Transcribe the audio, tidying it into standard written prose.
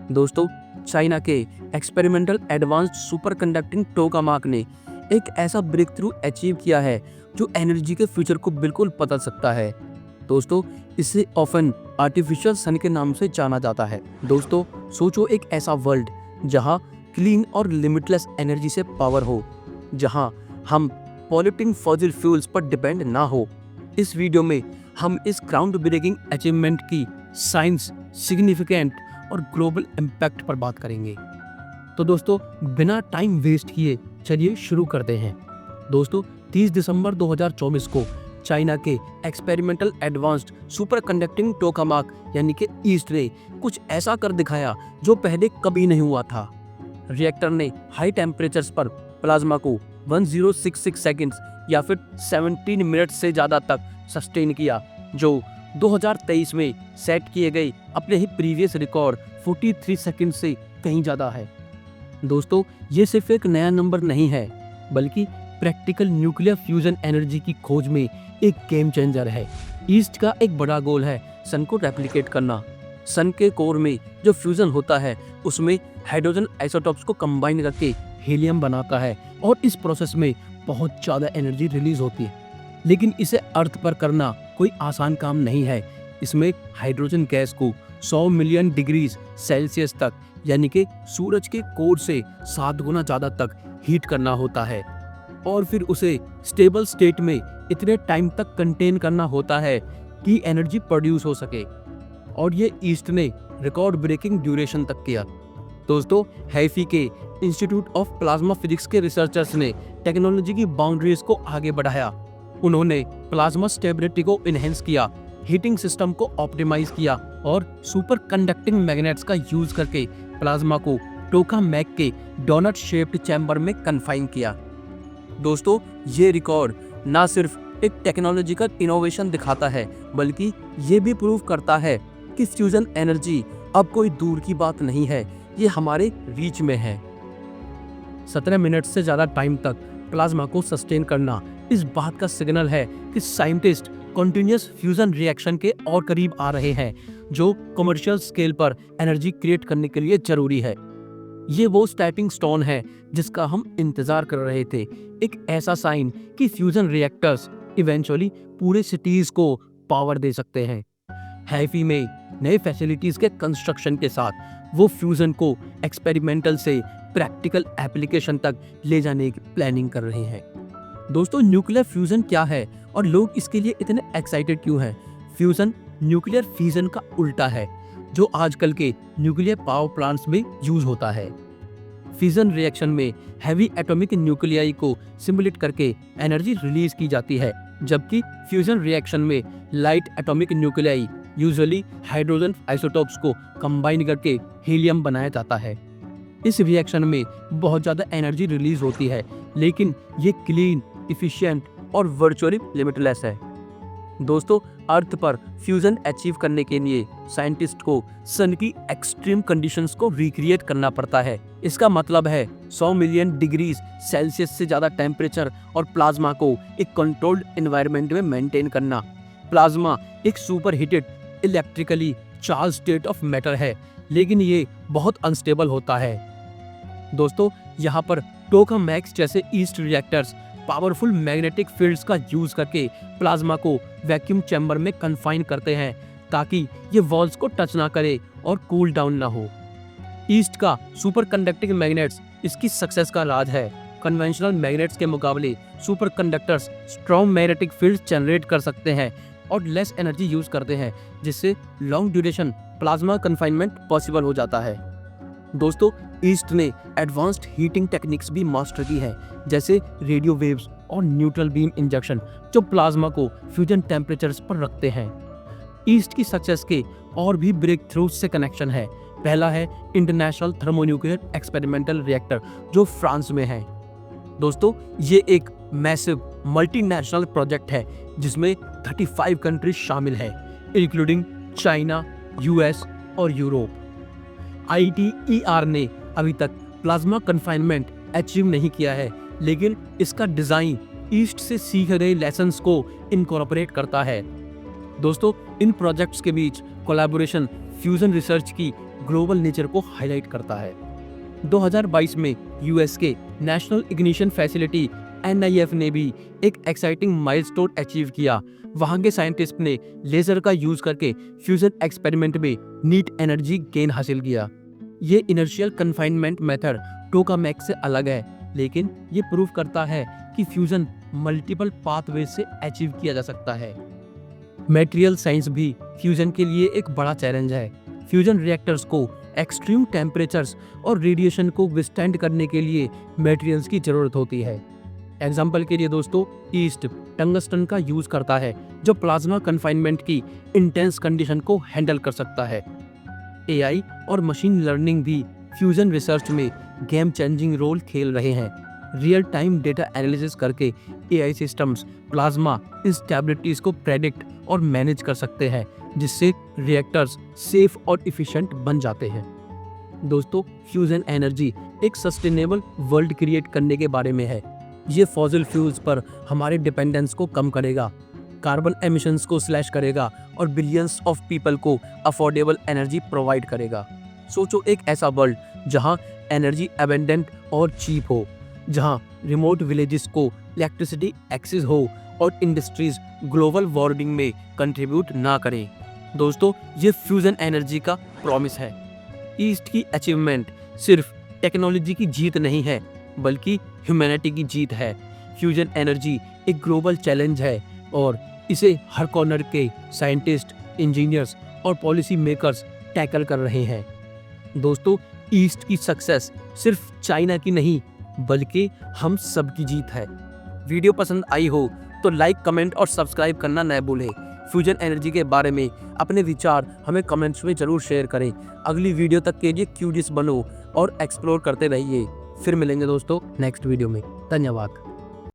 दोस्तों, चाइना के experimental advanced super conducting टोकामाक ने एक ऐसा ब्रेक थ्रू अचीव किया है जो एनर्जी के फ्यूचर को बिल्कुल बदल सकता है। दोस्तों, इसे ऑफन आर्टिफिशियल सन के नाम से जाना जाता है। दोस्तों, सोचो एक ऐसा वर्ल्ड जहां क्लीन और लिमिटलेस एनर्जी से पावर हो, जहां हम पॉल्यूटिंग फॉसिल फ्यूल्स पर डिपेंड ना हो। इस वीडियो में हम इस ग्राउंड ब्रेकिंग अचीवमेंट की साइंस, सिग्निफिकेंट और ग्लोबल इम्पैक्ट पर बात करेंगे। तो दोस्तों, बिना टाइम वेस्ट किए चलिए शुरू करते हैं। दोस्तों, 30 दिसंबर 2024 को चाइना के एक्सपेरिमेंटल एडवांस्ड सुपर कंडक्टिंग टोकामाक यानी कि ईस्ट ने कुछ ऐसा कर दिखाया जो पहले कभी नहीं हुआ था। रिएक्टर ने हाई टेम्परेचर्स पर प्लाज्मा को 1066 सेकंड्स या फिर 17 मिनट से ज़्यादा तक सस्टेन किया, जो 2023 में सेट किए गए अपने ही प्रीवियस रिकॉर्ड 43 सेकंड से कहीं ज़्यादा है। दोस्तों, ये सिर्फ एक नया नंबर नहीं है, बल्कि प्रैक्टिकल न्यूक्लियर फ्यूजन एनर्जी की खोज में एक गेम चेंजर है। ईस्ट का एक बड़ा गोल है सन को रेप्लिकेट करना। सन के कोर में जो फ्यूजन होता है उसमें हाइड्रोजन आइसोटॉप्स को कंबाइन करके हीलियम बनाता है और इस प्रोसेस में बहुत ज़्यादा एनर्जी रिलीज होती है। लेकिन इसे अर्थ पर करना कोई आसान काम नहीं है। इसमें हाइड्रोजन गैस को 100 मिलियन डिग्रीज सेल्सियस तक यानी कि सूरज के कोर से 7 गुना ज़्यादा तक हीट करना होता है और फिर उसे स्टेबल स्टेट में इतने टाइम तक कंटेन करना होता है कि एनर्जी प्रोड्यूस हो सके, और ये ईस्ट ने रिकॉर्ड ब्रेकिंग ड्यूरेशन तक किया। दोस्तों, हैफी के इंस्टीट्यूट ऑफ प्लाज्मा फिजिक्स के रिसर्चर्स ने टेक्नोलॉजी की बाउंड्रीज को आगे बढ़ाया। उन्होंने प्लाज्मा स्टेबिलिटी को इनहेंस किया, हीटिंग सिस्टम को ऑप्टिमाइज किया और सुपर कंडक्टिंग मैग्नेट्स का यूज करके प्लाज्मा को टोकामैक के डोनट शेप्ड चैम्बर में कन्फाइन किया। दोस्तों, ये रिकॉर्ड ना सिर्फ एक टेक्नोलॉजिकल इनोवेशन दिखाता है, बल्कि ये भी प्रूव करता है कि फ्यूजन एनर्जी अब कोई दूर की बात नहीं है, ये हमारे रीच में है। 17 मिनट से ज़्यादा टाइम तक प्लाज्मा को सस्टेन करना इस बात का सिग्नल है कि साइंटिस्ट कंटिन्यूअस फ्यूजन रिएक्शन के और करीब आ रहे हैं, जो कमर्शियल स्केल पर एनर्जी क्रिएट करने के लिए जरूरी है। ये वो स्टेपिंग स्टोन है जिसका हम इंतजार कर रहे थे, एक ऐसा साइन कि फ्यूजन रिएक्टर्स इवेंचुअली पूरे सिटीज को पावर दे सकते हैं। हैफी में नए फैसिलिटीज के कंस्ट्रक्शन के साथ वो फ्यूजन को एक्सपेरिमेंटल से प्रैक्टिकल एप्लीकेशन तक ले जाने की प्लानिंग कर रहे हैं। दोस्तों, न्यूक्लियर फ्यूजन क्या है और लोग इसके लिए इतने एक्साइटेड क्यों हैं? फ्यूजन न्यूक्लियर फिजन का उल्टा है, जो आजकल के न्यूक्लियर पावर प्लांट्स में यूज होता है। फिजन रिएक्शन में हैवी एटॉमिक न्यूक्लियाई को सिमुलेट करके एनर्जी रिलीज की जाती है, जबकि फ्यूजन रिएक्शन में light atomic nuclei usually hydrogen isotopes को कंबाइन करके हीलियम बनाया जाता है। इस रिएक्शन में बहुत ज़्यादा एनर्जी रिलीज होती है, लेकिन ये क्लीन, इफिशिएंट और वर्चुअली लिमिटलेस है। दोस्तों, अर्थ पर फ्यूजन अचीव करने के लिए साइंटिस्ट को सन की एक्सट्रीम कंडीशंस को रिक्रिएट करना पड़ता है। इसका मतलब है 100 मिलियन डिग्रीज सेल्सियस से ज़्यादा टेम्परेचर और प्लाज्मा को एक कंट्रोल्ड एनवायरनमेंट में मेंटेन करना। प्लाज्मा एक super heated electrically charge state of matter है, लेकिन ये बहुत अनस्टेबल होता है। दोस्तों, यहाँ पर टोकामैक्स जैसे east reactors powerful magnetic fields का यूज करके प्लाज्मा को वैक्यूम चैम्बर में कन्फाइन करते हैं, ताकि ये वॉल्स को टच ना करे और कूल डाउन ना हो। ईस्ट का सुपर कंडक्टिंग मैग्नेट्स इसकी सक्सेस का राज है। कन्वेंशनल मैग्नेट्स के मुकाबले super conductors strong magnetic fields generate कर सकते हैं और लेस एनर्जी यूज करते हैं, जिससे long duration plasma confinement possible हो जाता है। दोस्तों, ईस्ट ने एडवांस्ड हीटिंग टेक्निक्स भी मास्टर की है, जैसे रेडियो वेव्स और न्यूट्रल बीम इंजेक्शन, जो प्लाज्मा को फ्यूजन टेम्परेचर्स पर रखते हैं। ईस्ट की सक्सेस के और भी ब्रेक थ्रूज से कनेक्शन है। पहला है इंटरनेशनल थर्मोन्यूक्लियर एक्सपेरिमेंटल रिएक्टर, जो फ्रांस में है। दोस्तों, ये एक मैसिव मल्टीनेशनल प्रोजेक्ट है जिसमें 35 कंट्रीज शामिल है, इंक्लूडिंग चाइना, यूएस और यूरोप। ITER ने अभी तक प्लाज्मा कन्फाइनमेंट अचीव नहीं किया है, लेकिन इसका डिजाइन ईस्ट से सीखे गए लेसन्स को इनकॉर्पोरेट करता है। दोस्तों, इन प्रोजेक्ट्स के बीच कोलैबोरेशन फ्यूजन रिसर्च की ग्लोबल नेचर को हाईलाइट करता है। 2022 में यूएस के नेशनल इग्निशन फैसिलिटी NIF ने भी एक एक्साइटिंग माइलस्टोन अचीव किया। वहां के साइंटिस्ट ने लेजर का यूज करके फ्यूजन एक्सपेरिमेंट में नीट एनर्जी गेन हासिल किया। ये इनर्शियल कन्फाइनमेंट मेथड टोकामैक से अलग है, लेकिन ये प्रूव करता है कि फ्यूजन मल्टीपल पाथवे से अचीव किया जा सकता है। मटेरियल साइंस भी फ्यूजन के लिए एक बड़ा चैलेंज है। फ्यूजन रिएक्टर्स को एक्सट्रीम टेम्परेचर्स और रेडिएशन को विस्टैंड करने के लिए मटेरियल्स की जरूरत होती है। एग्जाम्पल के लिए दोस्तों, ईस्ट टंगस्टन का यूज करता है जो प्लाज्मा कन्फाइनमेंट की इंटेंस कंडीशन को हैंडल कर सकता है। AI और मशीन लर्निंग भी फ्यूजन रिसर्च में गेम चेंजिंग रोल खेल रहे हैं। रियल टाइम डेटा एनालिसिस करके AI सिस्टम्स प्लाज्मा इंस्टेबिलिटीज को प्रेडिक्ट और मैनेज कर सकते हैं, जिससे रिएक्टर्स सेफ और इफिशिएंट बन जाते हैं। दोस्तों, फ्यूजन एनर्जी एक सस्टेनेबल वर्ल्ड क्रिएट करने के बारे में है। ये फॉसिल फ्यूल्स पर हमारे डिपेंडेंस को कम करेगा, कार्बन एमिशंस को स्लैश करेगा और बिलियंस ऑफ पीपल को अफोर्डेबल एनर्जी प्रोवाइड करेगा। सोचो, एक ऐसा वर्ल्ड जहां एनर्जी एबेंडेंट और चीप हो, जहां रिमोट विलेजेस को इलेक्ट्रिसिटी एक्सेस हो और इंडस्ट्रीज ग्लोबल वार्मिंग में कंट्रीब्यूट ना करें। दोस्तों, ये फ्यूजन एनर्जी का प्रॉमिस है। ईस्ट की अचीवमेंट सिर्फ टेक्नोलॉजी की जीत नहीं है, बल्कि ह्यूमैनिटी की जीत है। फ्यूजन एनर्जी एक ग्लोबल चैलेंज है और इसे हर कॉर्नर के साइंटिस्ट, इंजीनियर्स और पॉलिसी मेकर्स टैकल कर रहे हैं। दोस्तों, ईस्ट की सक्सेस सिर्फ चाइना की नहीं, बल्कि हम सब की जीत है। वीडियो पसंद आई हो तो लाइक, कमेंट और सब्सक्राइब करना न भूलें। फ्यूजन एनर्जी के बारे में अपने विचार हमें कमेंट्स में जरूर शेयर करें। अगली वीडियो तक के लिए क्यूरियस बनो और एक्सप्लोर करते रहिए। फिर मिलेंगे दोस्तों नेक्स्ट वीडियो में। धन्यवाद।